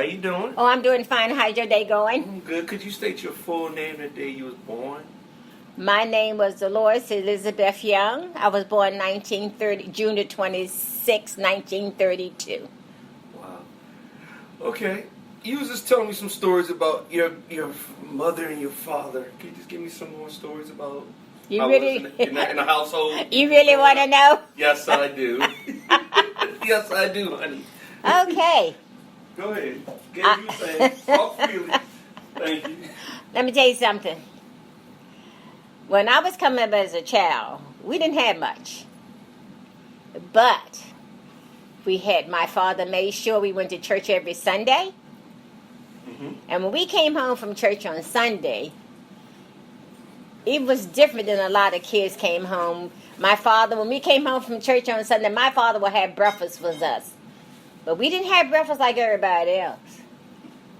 you doing? Oh, I'm doing fine. How's your day going? I'm good. Could you state your full name and the day you was born? My name was Dolores Elizabeth Young. I was born June the 26th, 1932. Wow. Okay. You was just telling me some stories about your mother and your father. Can you just give me some more stories about You how really, it was in the household? You really want to know? Yes, I do. Yes, I do, honey. Okay. Go ahead. Get you saying. Talk freely. Thank you. Let me tell you something. When I was coming up as a child, we didn't have much. But my father made sure we went to church every Sunday. Mm-hmm. And when we came home from church on Sunday, it was different than a lot of kids came home. When we came home from church on Sunday, my father would have breakfast with us. But we didn't have breakfast like everybody else.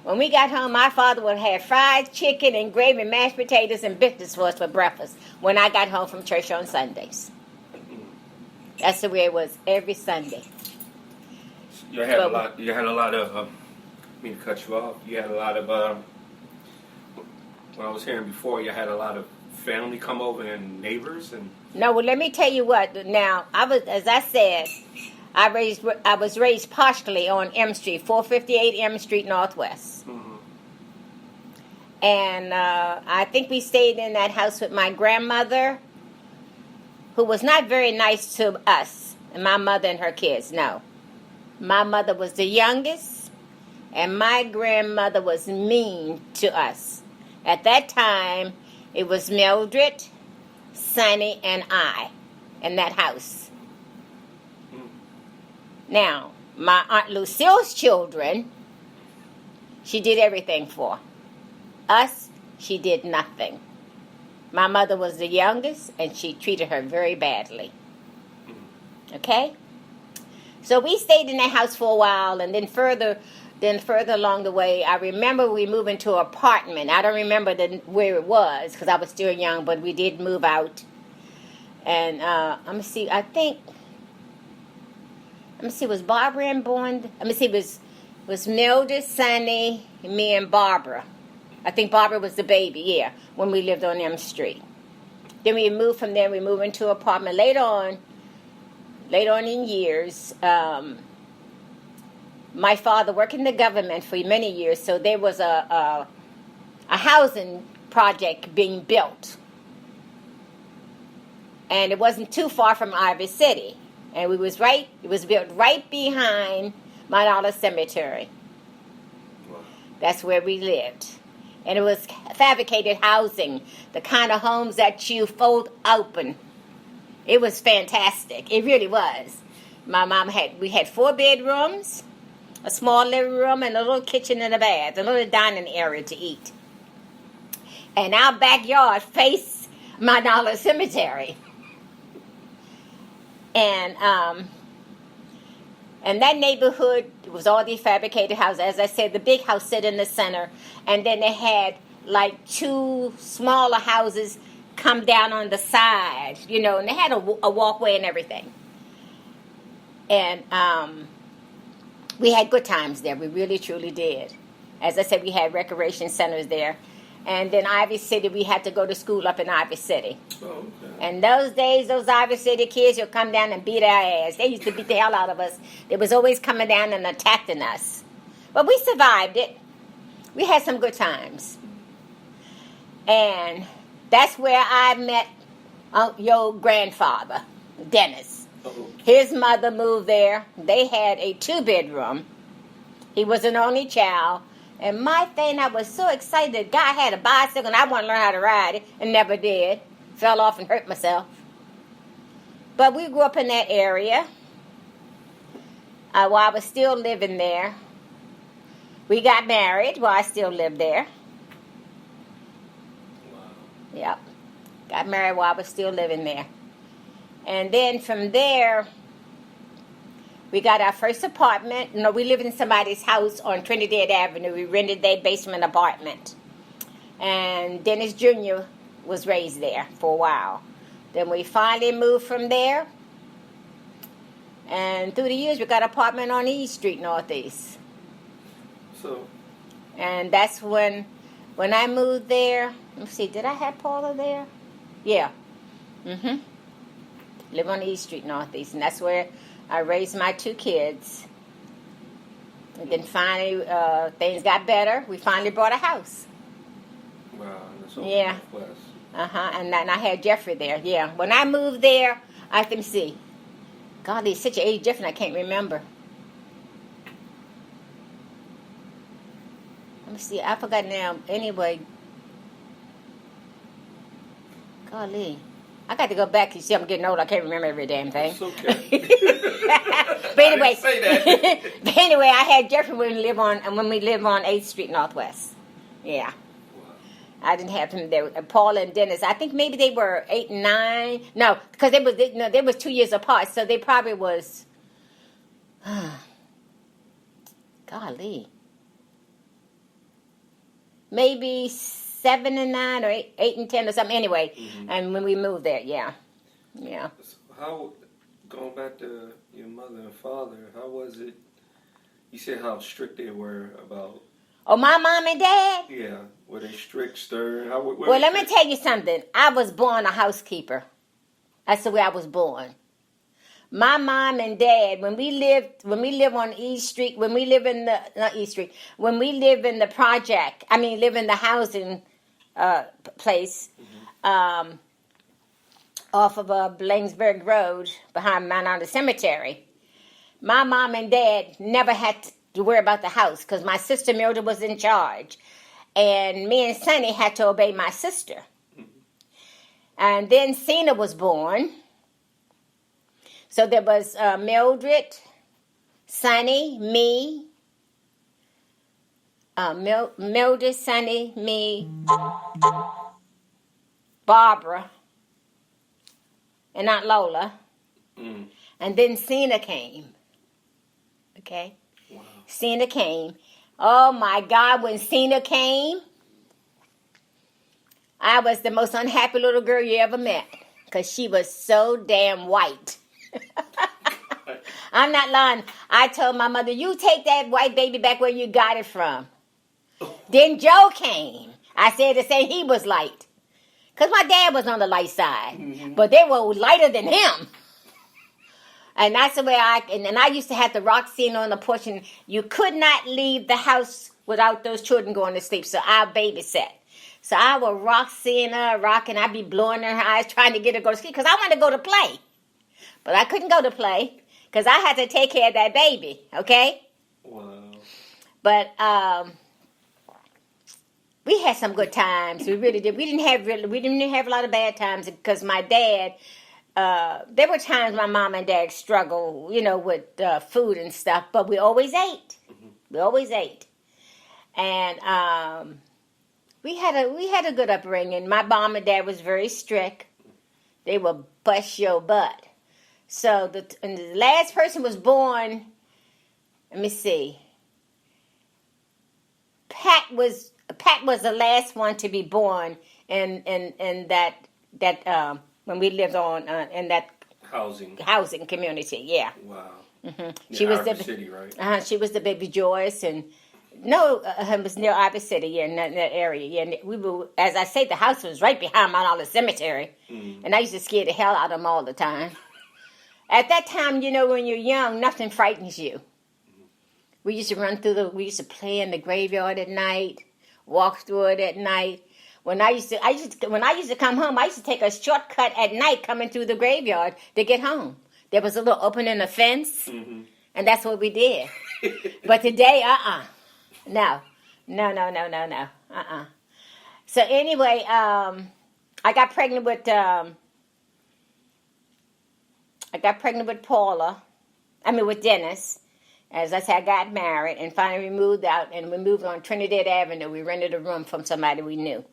When we got home, my father would have fried chicken and gravy, mashed potatoes, and biscuits for us for breakfast when I got home from church on Sundays. That's the way it was every Sunday. You had a lot of, I mean to cut you off, you had a lot of, when I was hearing before, you had a lot of family come over and neighbors and... No, well, let me tell you what. Now, as I said, I was raised partially on M Street, 458 M Street Northwest. Mm-hmm. And I think we stayed in that house with my grandmother, who was not very nice to us, and my mother and her kids, no. My mother was the youngest, and my grandmother was mean to us. At that time, it was Mildred, Sonny, and I in that house. Now, my Aunt Lucille's children, she did everything for. Us, she did nothing. My mother was the youngest, and she treated her very badly. Okay? So we stayed in that house for a while, and then further along the way, I remember we moved into an apartment. I don't remember where it was, because I was still young, but we did move out. And, was Barbara born? Was Mildred, Sonny, me, and Barbara. I think Barbara was the baby, yeah, when we lived on M Street. Then we moved from there, we moved into an apartment. Later on in years, my father worked in the government for many years, so there was a housing project being built. And it wasn't too far from Ivy City. And it was built right behind Mount Olive Cemetery. Wow. That's where we lived. And it was fabricated housing, the kind of homes that you fold open. It was fantastic. It really was. My mom we had 4 bedrooms, a small living room, and a little kitchen and a bath, a little dining area to eat. And our backyard faced Mount Olive Cemetery. And that neighborhood was all these fabricated houses. As I said, the big house sit in the center, and then they had like 2 smaller houses come down on the side, and they had a walkway and everything. And we had good times there. We really, truly did. As I said, we had recreation centers there. And then Ivy City, we had to go to school up in Ivy City. Oh, okay. And those days, those Ivy City kids would come down and beat our ass. They used to beat the hell out of us. They was always coming down and attacking us. But we survived it. We had some good times. And that's where I met your grandfather, Dennis. Uh-oh. His mother moved there. They had a 2-bedroom. He was an only child. And my thing, I was so excited. The guy had a bicycle, and I wanted to learn how to ride it, and never did. Fell off and hurt myself. But we grew up in that area while I was still living there. We got married while I still lived there. Wow. Yep. Got married while I was still living there. And then from there, we got our first apartment. We lived in somebody's house on Trinidad Avenue. We rented their basement apartment. And Dennis Jr. was raised there for a while. Then we finally moved from there. And through the years, we got an apartment on East Street, Northeast. So. And that's when I moved there. Let's see, did I have Paula there? Yeah. Live on East Street, Northeast, and that's where I raised my 2 kids. And then finally, things got better. We finally bought a house. Wow, that's over Yeah. Northwest. And then I had Jeffrey there. Yeah. When I moved there, I can see. God, he's such an age different. I can't remember. Let me see. I forgot now. Anyway. Golly. I got to go back. You see, I'm getting old. I can't remember every damn thing. It's okay. But anyway, I didn't say that. but anyway, I had Jeffrey when we lived on 8th Street Northwest. Yeah. Wow. I didn't have him there. Paul and Dennis. I think maybe they were 8 and 9. No, because they was 2 years apart, so they probably was. Golly. Maybe 7 and 9 or 8 and 10 or something. Anyway, and when we moved there, yeah. So how, going back to your mother and father, how was it? You said how strict they were about. Oh, my mom and dad? Yeah, were they strict, stern? Well, let me tell you something. I was born a housekeeper. That's the way I was born. My mom and dad, when we lived on East Street, when we live in the project, live in the housing place, off of Blainsburg Road behind Mount Honor Cemetery. My mom and dad never had to worry about the house because my sister Mildred was in charge. And me and Sonny had to obey my sister. And then Cena was born. So there was Mildred, Sonny, me, Mildred, Sonny, me, Barbara, and Aunt Lola. And then Cena came. Okay? Wow. Cena came. Oh my God, when Cena came, I was the most unhappy little girl you ever met. Because she was so damn white. I'm not lying. I told my mother, you take that white baby back where you got it from. Then Joe came. I said the same, he was light. Because my dad was on the light side. But they were lighter than him. And that's the way and I used to have the rock scene on the porch, and you could not leave the house without those children going to sleep. So I babysat. So I would rock Cena, rocking. I'd be blowing her eyes, trying to get her to go to sleep, because I wanted to go to play. But I couldn't go to play, because I had to take care of that baby, okay? Wow. But we had some good times. We really did. We didn't have a lot of bad times, because my dad, there were times my mom and dad struggled, with food and stuff, but we always ate. We always ate. And we had a good upbringing. My mom and dad was very strict. They would bust your butt. So the last person was born. Let me see. Pat was the last one to be born in that when we lived on in that housing community. Yeah. Wow. She was Ivy City, right? She was the baby Joyce, and no, it was near Ivy City. Yeah, in that area. Yeah, we were. As I say, the house was right behind Mount Olive Cemetery, and I used to scare the hell out of them all the time. At that time, when you're young, nothing frightens you. We used to we used to play in the graveyard at night, walk through it at night. When I used to come home, I used to take a shortcut at night coming through the graveyard to get home. There was a little opening in the fence, and that's what we did. But today, no. So anyway, I got pregnant with Paula. With Dennis. As I said, I got married, and finally we moved out, and we moved on Trinidad Avenue. We rented a room from somebody we knew.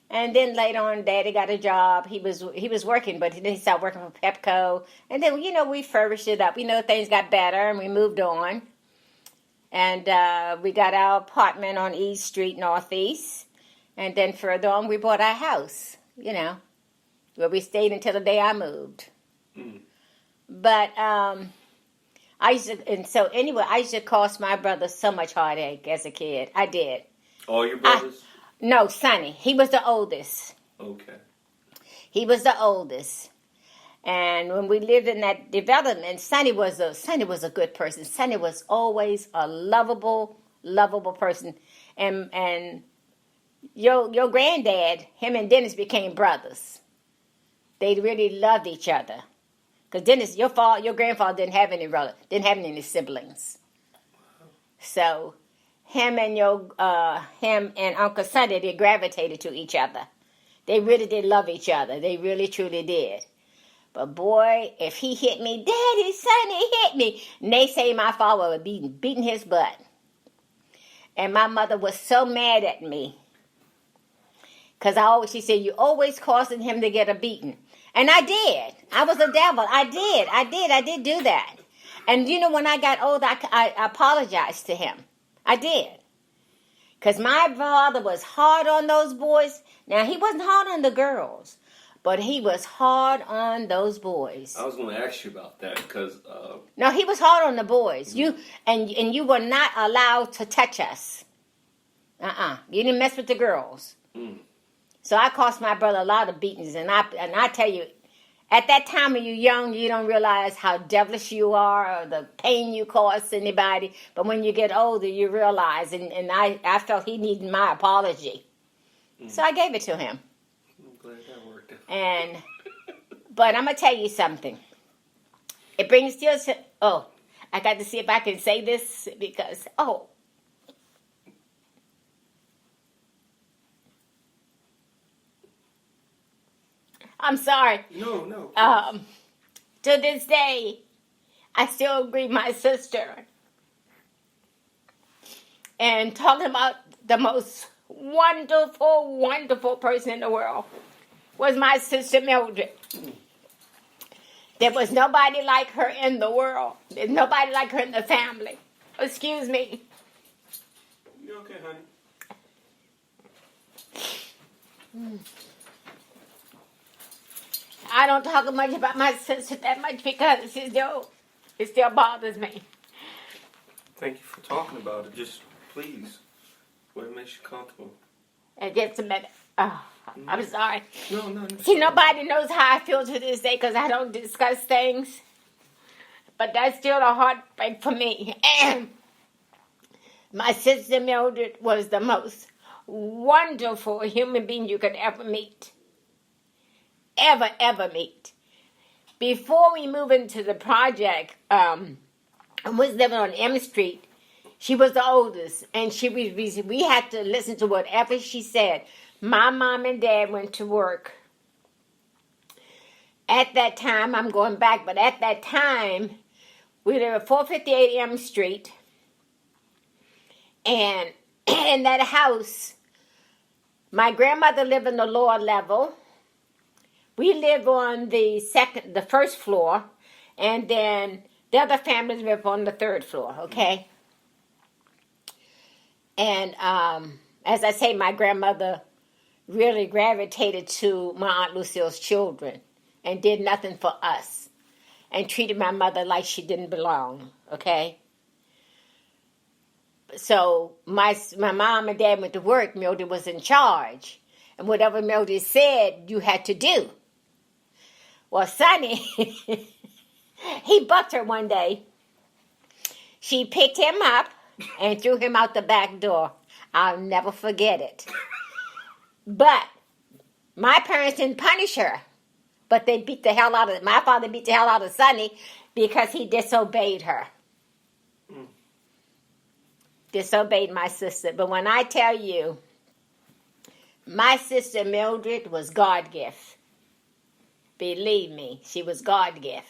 And then later on, Daddy got a job. He was working, but then he started working for Pepco. And then, we furbished it up. Things got better, and we moved on. And we got our apartment on East Street, Northeast. And then further on, we bought our house, where we stayed until the day I moved. But I I used to cause my brother so much heartache as a kid. I did. All your brothers? No, Sonny. He was the oldest. Okay. He was the oldest. And when we lived in that development, Sonny was a good person. Sonny was always a lovable person. And your granddad, him and Dennis became brothers. They really loved each other. Because Dennis, your grandfather didn't have any siblings. So him and Uncle Sonny, they gravitated to each other. They really did love each other. They really truly did. But boy, if he hit me, Daddy, Sonny hit me. And they say my father was beating his butt. And my mother was so mad at me. Because she said, you always causing him to get a beating. And I did. I was a devil. I did do that. And when I got older, I apologized to him. I did. Because my father was hard on those boys. Now, he wasn't hard on the girls. But he was hard on those boys. I was going to ask you about that because... No, he was hard on the boys. Mm-hmm. You were not allowed to touch us. You didn't mess with the girls. Mm. So I cost my brother a lot of beatings. And I tell you, at that time when you're young, you don't realize how devilish you are or the pain you cause anybody. But when you get older, you realize. And I felt he needed my apology. Mm. So I gave it to him. I'm glad that worked out. But I'm going to tell you something. It brings tears to... Oh, I got to see if I can say this because... Oh. I'm sorry. No. To this day, I still grieve my sister. And talking about the most wonderful, wonderful person in the world was my sister Mildred. There was nobody like her in the world. There's nobody like her in the family. Excuse me. You okay, honey? I don't talk much about my sister that much because it still bothers me. Thank you for talking about it. Just please, what makes you comfortable. And just a minute. Oh, I'm sorry. No. See, nobody knows how I feel to this day because I don't discuss things. But that's still a heartbreak for me. And my sister Mildred was the most wonderful human being you could ever meet. Ever meet. Before we moved into the project, I was living on M Street. She was the oldest, and we had to listen to whatever she said. My mom and dad went to work. At that time, I'm going back, but at that time, we lived at 458 M Street. And in that house, my grandmother lived on the lower level. We lived on the first floor, and then the other families lived on the third floor, okay? And as I say, my grandmother really gravitated to my Aunt Lucille's children and did nothing for us and treated my mother like she didn't belong, okay? So my mom and dad went to work. Mildred was in charge. And whatever Mildred said, you had to do. Well, Sonny, he bucked her one day. She picked him up and threw him out the back door. I'll never forget it. But my parents didn't punish her. But they beat the hell out of... My father beat the hell out of Sonny because he disobeyed her. Disobeyed my sister. But when I tell you, my sister Mildred was God-gift. Believe me, she was God-gift.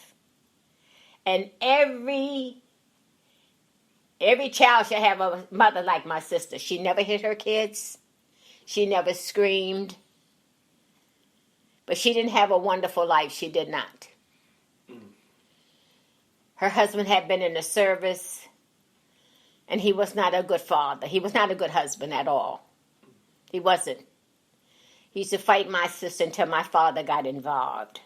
And every child should have a mother like my sister. She never hit her kids. She never screamed. But she didn't have a wonderful life. She did not. Her husband had been in the service. And he was not a good father. He was not a good husband at all. He wasn't. He used to fight my sister until my father got involved.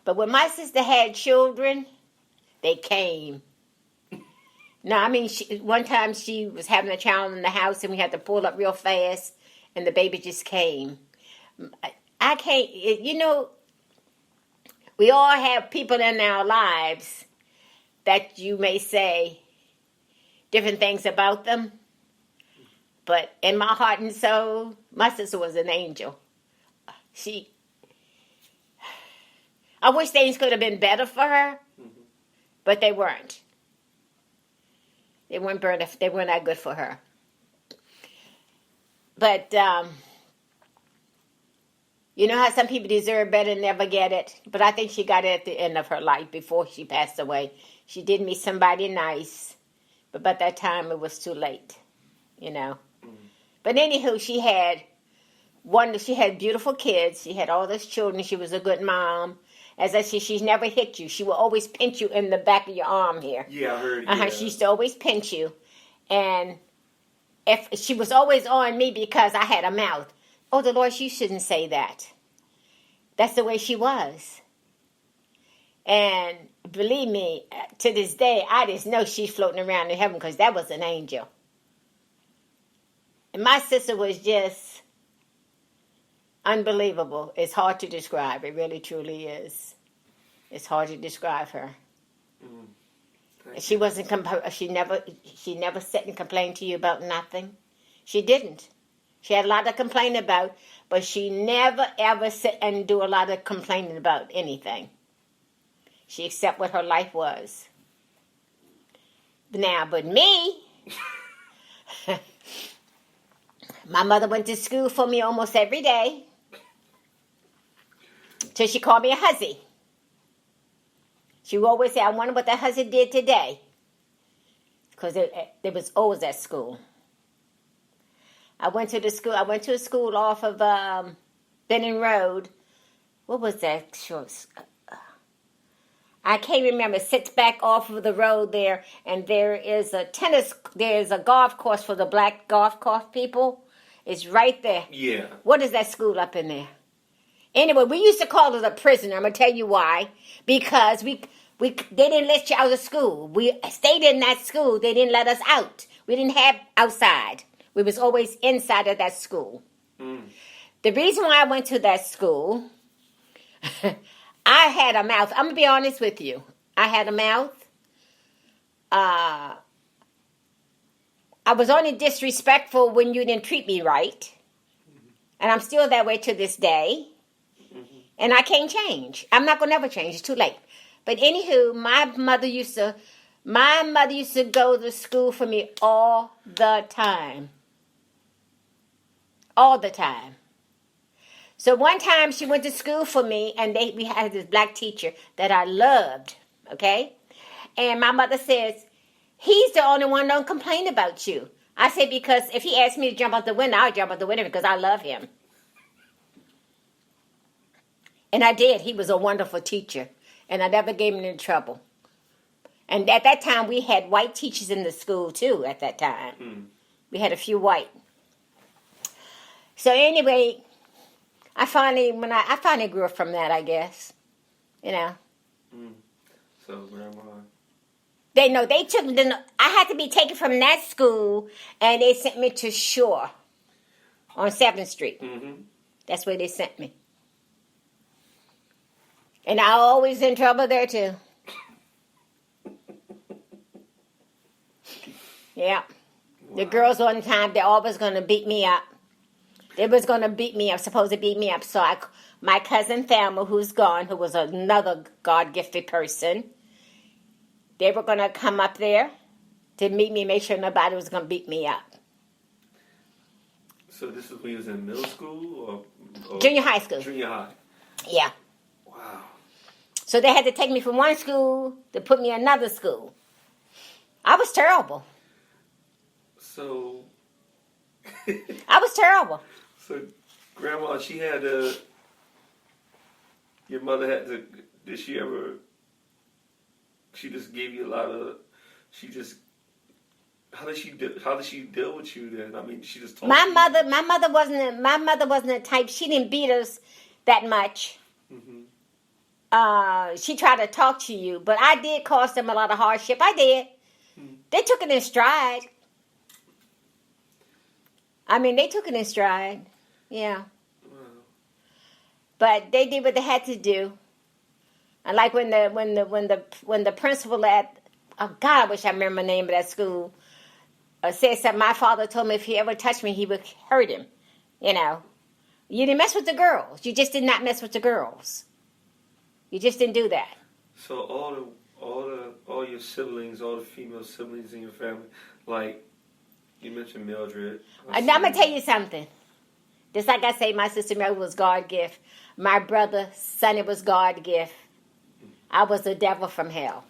But when my sister had children, They came. No, I mean, one time she was having a child in the house and we had to pull up real fast and the baby just came. I can't, we all have people in our lives that you may say different things about them. But in my heart and soul, my sister was an angel. I wish things could have been better for her, but they weren't. They weren't that good for her. But, you know how some people deserve better and never get it? But I think she got it at the end of her life before she passed away. She did meet somebody nice, but by that time it was too late, But anywho, she had beautiful kids. She had all those children. She was a good mom. As I said, she's never hit you. She will always pinch you in the back of your arm here. Yeah, I heard. Yeah. She used to always pinch you. And if she was always on me because I had a mouth. Oh, Dolores, you shouldn't say that. That's the way she was. And believe me, to this day, I just know she's floating around in heaven because that was an angel. And my sister was just unbelievable. It's hard to describe. It really, truly is. It's hard to describe her. She wasn't. She never sat and complained to you about nothing. She didn't. She had a lot to complain about, but she never ever sit and do a lot of complaining about anything. She accepted what her life was. Now, but me, my mother went to school for me almost every day. Till she called me a hussy. She would always say, I wonder what that hussy did today. Because there was always at school. I went to a school off of Benning Road. What was that? I can't remember. It sits back off of the road there, and there's a golf course for the black golf course people. It's right there. Yeah. What is that school up in there? Anyway, we used to call it a prison. I'm going to tell you why. Because they didn't let you out of school. We stayed in that school. They didn't let us out. We didn't have outside. We was always inside of that school. The reason why I went to that school, I had a mouth. I'm going to be honest with you. I had a mouth. I was only disrespectful when you didn't treat me right. And I'm still that way to this day. And I can't change. I'm not going to ever change. It's too late. But anywho, my mother used to go to school for me all the time. All the time. So one time she went to school for me, and we had this black teacher that I loved, okay? And my mother says, he's the only one that don't complain about you. I said, because if he asked me to jump out the window, I'll jump out the window because I love him. And I did. He was a wonderful teacher. And I never gave him any trouble. And at that time, we had white teachers in the school, too, at that time. We had a few white. So anyway, I finally grew up from that, I guess. So, Grandma... They took me, I had to be taken from that school, and they sent me to Shore on 7th Street. That's where they sent me. And I always in trouble there, too. Yeah. Wow. The girls one time, they're always going to beat me up. They was going to beat me up, supposed to beat me up. So my cousin Thelma, who's gone, who was another God-gifted person, they were going to come up there to meet me, make sure nobody was going to beat me up. So this is when you was in middle school? Or Junior high school. Junior high. Yeah. Wow. So they had to take me from one school to put me in another school. I was terrible. So... I was terrible. So, Grandma, your mother had to, did she ever, she just gave you a lot of, how did she deal with you then? I mean, she just told my you. mother wasn't the type, she didn't beat us that much. she tried to talk to you, but I did cause them a lot of hardship. I did. They took it in stride. I mean, they took it in stride. Yeah. But they did what they had to do. And like when the principal at, oh God, I wish I remember the name of that school, said something. My father told me if he ever touched me, he would hurt him. You know, you didn't mess with the girls. You just did not mess with the girls. You just didn't do that. So all your siblings, all the female siblings in your family, like you mentioned Mildred. And I'm gonna tell you something. Just like I say, my sister Mary was God gift. My brother Sonny was God gift. I was the devil from hell.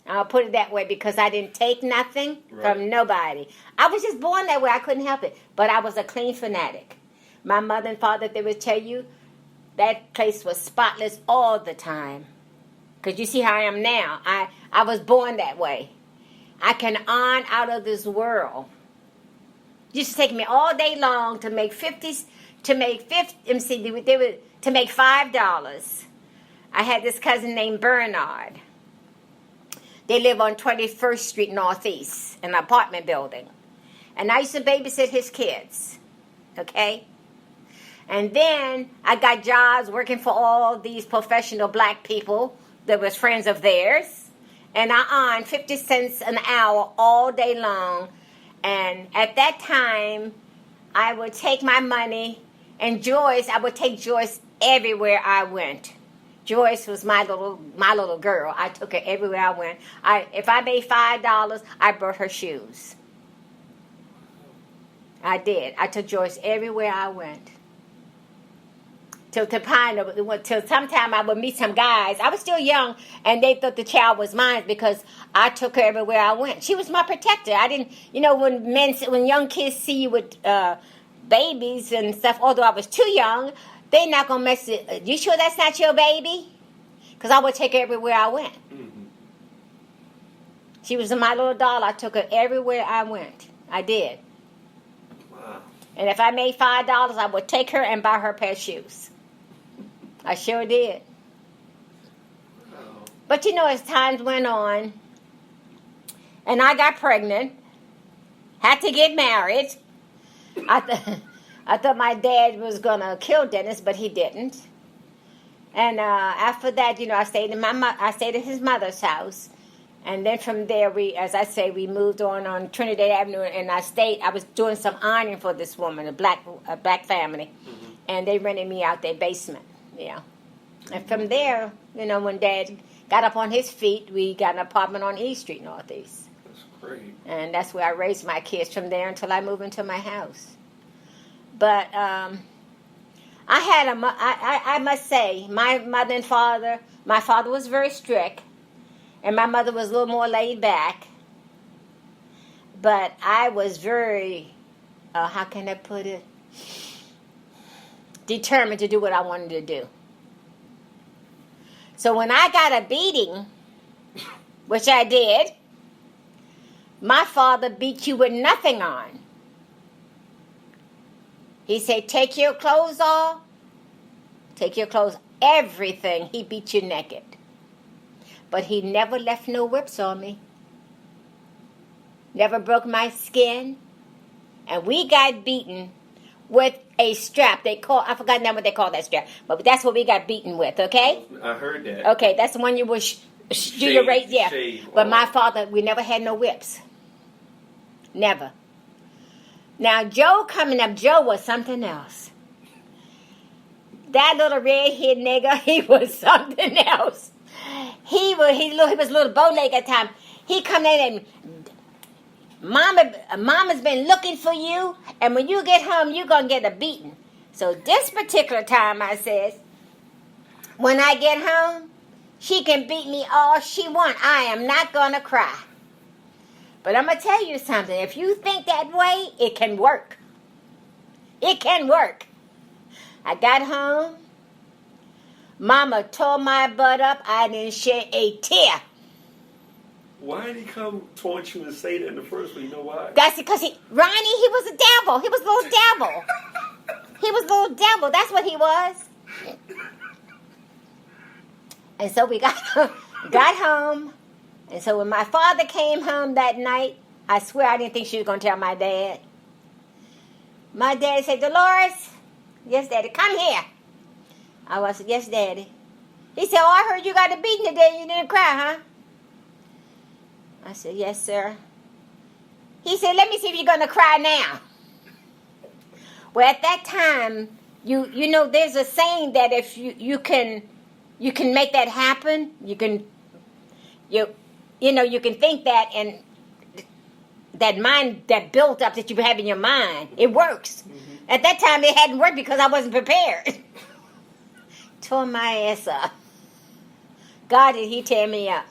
I'll put it that way because I didn't take nothing from nobody. I was just born that way. I couldn't help it. But I was a clean fanatic. My mother and father, they would tell you, that place was spotless all the time. Because you see how I am now. I was born that way. I can earn out of this world. It used to take me all day long to make $5. I had this cousin named Bernard. They live on 21st Street Northeast, in an apartment building. And I used to babysit his kids. Okay? And then I got jobs working for all these professional black people that was friends of theirs. And I earned 50 cents an hour all day long. And at that time, I would take my money, and I would take Joyce everywhere I went. Joyce was my little girl. I took her everywhere I went. If I made $5, I bought her shoes. I did. I took Joyce everywhere I went. Till sometime I would meet some guys. I was still young, and they thought the child was mine because I took her everywhere I went. She was my protector. I didn't, when young kids see you with babies and stuff, although I was too young, they not gonna mess it. You sure that's not your baby? Because I would take her everywhere I went. Mm-hmm. She was my little doll. I took her everywhere I went. I did. Wow. And if I made $5, I would take her and buy her a pair of shoes. I sure did. Wow. But as times went on, and I got pregnant, had to get married. I thought my dad was gonna kill Dennis, but he didn't. And after that, I stayed at his mother's house, and then from there we moved on Trinidad Avenue, and I was doing some ironing for this woman, a black family, mm-hmm. And they rented me out their basement, And from there, when Dad got up on his feet, we got an apartment on East Street Northeast. That's great. And that's where I raised my kids from there until I moved into my house. But I must say, my mother and father, my father was very strict, and my mother was a little more laid back. But I was very, how can I put it, determined to do what I wanted to do. So when I got a beating, which I did, my father beat you with nothing on. He said, take your clothes off. Take your clothes, everything. He beat you naked. But he never left no whips on me. Never broke my skin. And we got beaten with a strap. I forgot now what they call that strap. But that's what we got beaten with, okay? I heard that. Okay, that's the one you would do your race, yeah. But my father, we never had no whips. Never. Now, Joe was something else. That little red-haired nigga, he was something else. He was a little bow-leg at the time. He come in and, Mama's been looking for you, and when you get home, you're going to get a beating. So this particular time, I says, when I get home, she can beat me all she wants. I am not going to cry. But I'm going to tell you something. If you think that way, it can work. It can work. I got home. Mama tore my butt up. I didn't shed a tear. Why did he come toward you and say that in the first place? You know why? That's because Ronnie, he was a devil. He was a little devil. He was a little devil. That's what he was. And so we got home. And so when my father came home that night, I swear I didn't think she was going to tell my dad. My daddy said, Dolores, yes, Daddy, come here. I was, yes, Daddy. He said, oh, I heard you got a beating today and you didn't cry, huh? I said, yes, sir. He said, let me see if you're going to cry now. Well, at that time, you know, there's a saying that if you can make that happen, you can think that, and that mind, that built up that you have in your mind, it works. Mm-hmm. At that time, it hadn't worked because I wasn't prepared. Tore my ass up. God, did he tear me up.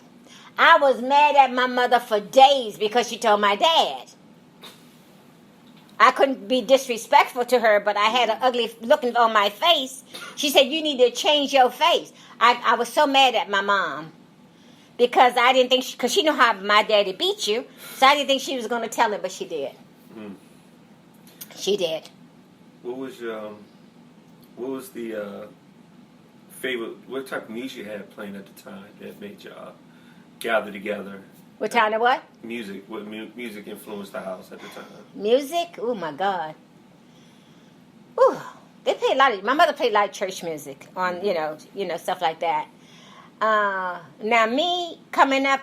I was mad at my mother for days because she told my dad. I couldn't be disrespectful to her, but I had an ugly look on my face. She said, you need to change your face. I was so mad at my mom because I didn't think, because she knew how my daddy beat you, so I didn't think she was going to tell him, but she did. Mm. She did. What was the favorite, what type of music you had playing at the time that made y'all gather together? What kind of what? Music. What music influenced the house at the time? Music? Oh, my God. Ooh, they played a lot of, my mother played a lot of church music on, you know, stuff like that. Now, me coming up,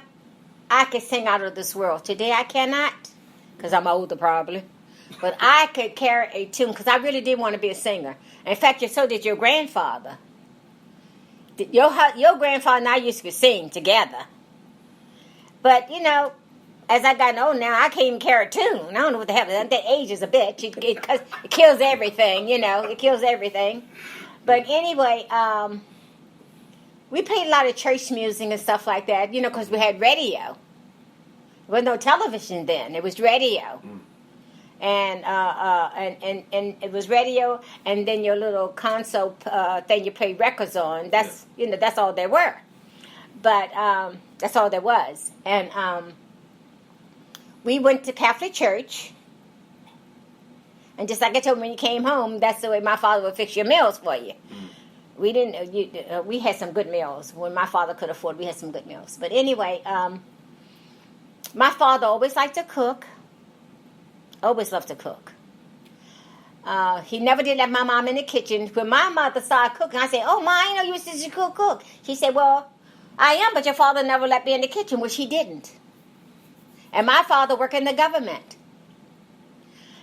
I could sing Out of This World. Today, I cannot, because I'm older probably. But I could carry a tune, because I really did want to be a singer. In fact, so did your grandfather. Your grandfather and I used to sing together. But, you know, as I got old now, I can't even carry a tune. I don't know what the hell. That age is a bitch. It kills everything, you know. It kills everything. But anyway, we played a lot of church music and stuff like that, you know, because we had radio. There was no television then. It was radio. Mm. And it was radio, and then your little console thing you play records on. That's that's all there were. But that's all there was. And we went to Catholic church. And just like I told you, when you came home, that's the way my father would fix your meals for you. Mm. We had some good meals. When my father could afford, we had some good meals. But anyway, my father always liked to cook. Always loved to cook. He never did let my mom in the kitchen. When my mother started cooking, I said, oh, Ma, I know you used to cook. She said, well, I am, but your father never let me in the kitchen, which he didn't. And my father worked in the government.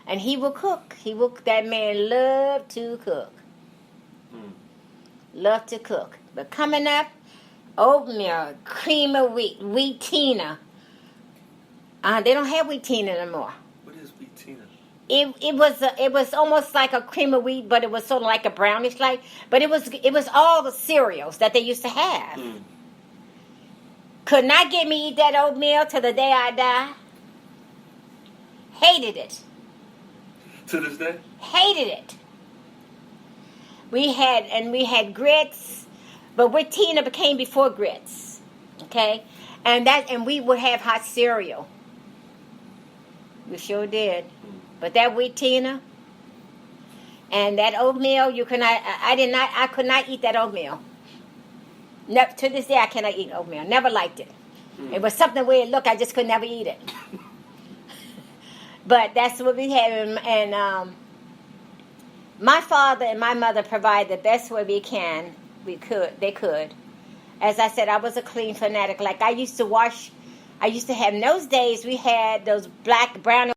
And he will cook. That man loved to cook. Mm. Loved to cook. But coming up, oatmeal, cream of wheat tina. They don't have wheat tina anymore. What is wheat tina? It was almost like a cream of wheat, but it was sort of like a brownish like. But it was all the cereals that they used to have. Mm. Could not get me eat that oatmeal till the day I die. Hated it. To this day? Hated it. We had grits, but with tina came before grits. Okay? And we would have hot cereal. We sure did. But that wheat tina and that oatmeal, I could not eat that oatmeal. To this day, I cannot eat oatmeal. Never liked it. Mm. It was something where it looked, I just could never eat it. But that's what we had. And my father and my mother provide the best way they could. As I said, I was a clean fanatic. Like I used to have, in those days, we had those brown